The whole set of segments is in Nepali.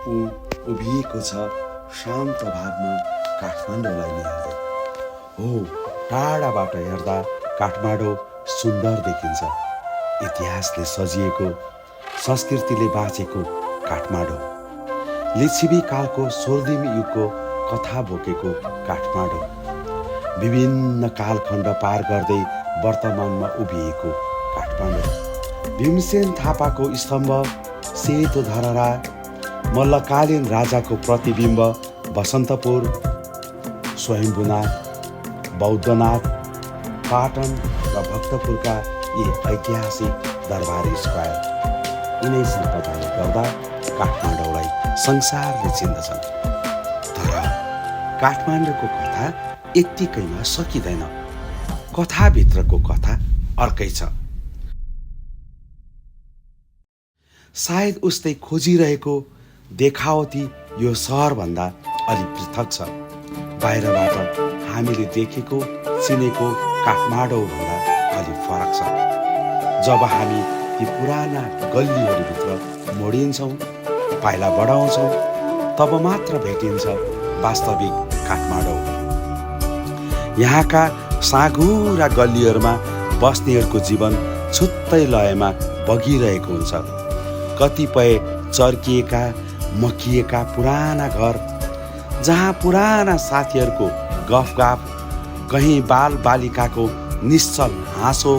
ऊ उभिएको छ शान्त भावमा काठमाडौँलाई निहाल्दै। हो, टाढाबाट हेर्दा काठमाडौँ सुन्दर देखिन्छ। इतिहासले सजिएको, संस्कृतिले बाँचेको काठमाडौँ, लिच्छवी कालको स्वर्णिम युगको कथा बोकेको काठमाडौँ, विभिन्न कालखण्ड पार गर्दै वर्तमानमा उभिएको काठमाडौँ, भीमसेन थापाको स्तम्भ, सेतो धरहरा, मल्लकालीन राजाको प्रतिबिम्ब बसन्तपुर, स्वयम्भूनाथ, बौद्धनाथ, पाटन र भक्तपुरका यी ऐतिहासिक दरबार स्क्वायर, यिनै सम्पदाले गर्दा काठमाडौँलाई संसारले चिन्दछन्। तर काठमाडौँको कथा यत्तिकैमा सकिँदैन। कथाभित्रको कथा अर्कै छ। सायद उस्तै खोजिरहेको देखावती यो सहरभन्दा अलि पृथक छ। बाहिरबाट हामीले देखेको चिनेको काठमाडौँभन्दा अलि फरक छ। जब हामी ती पुराना गल्लीहरूभित्र मोडिन्छौँ, पाइला बढाउँछौँ, तब मात्र भेटिन्छ वास्तविक काठमाडौँ। यहाँका साँघुरा गल्लीहरूमा बस्नेहरूको जीवन छुट्टै लयमा बगिरहेको हुन्छ। कतिपय चर्किएका, मकिएका पुराना घर, जहाँ पुराना साथीहरूको गफगाफ, कहीँ बाल बालिकाको निश्चल हाँसो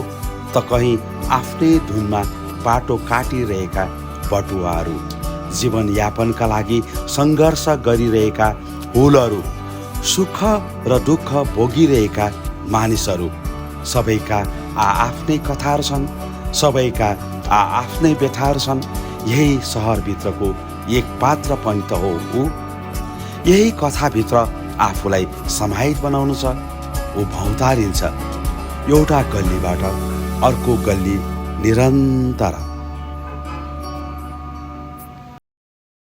त कहीँ आफ्नै धुनमा बाटो काटिरहेका बटुवाहरू, जीवनयापनका लागि सङ्घर्ष गरिरहेका हुलहरू, सुख र दुःख भोगिरहेका मानिसहरू, सबैका आफ्नै कथाहरू छन्, सबैका आफ्नै व्यथाहरू छन्। यही सहरभित्रको एक पात्र पनि त हो ऊ। यही कथाभित्र आफूलाई समाहित बनाउनु छ। ऊ भौतारिन्छ एउटा गल्लीबाट अर्को गल्ली निरन्तर।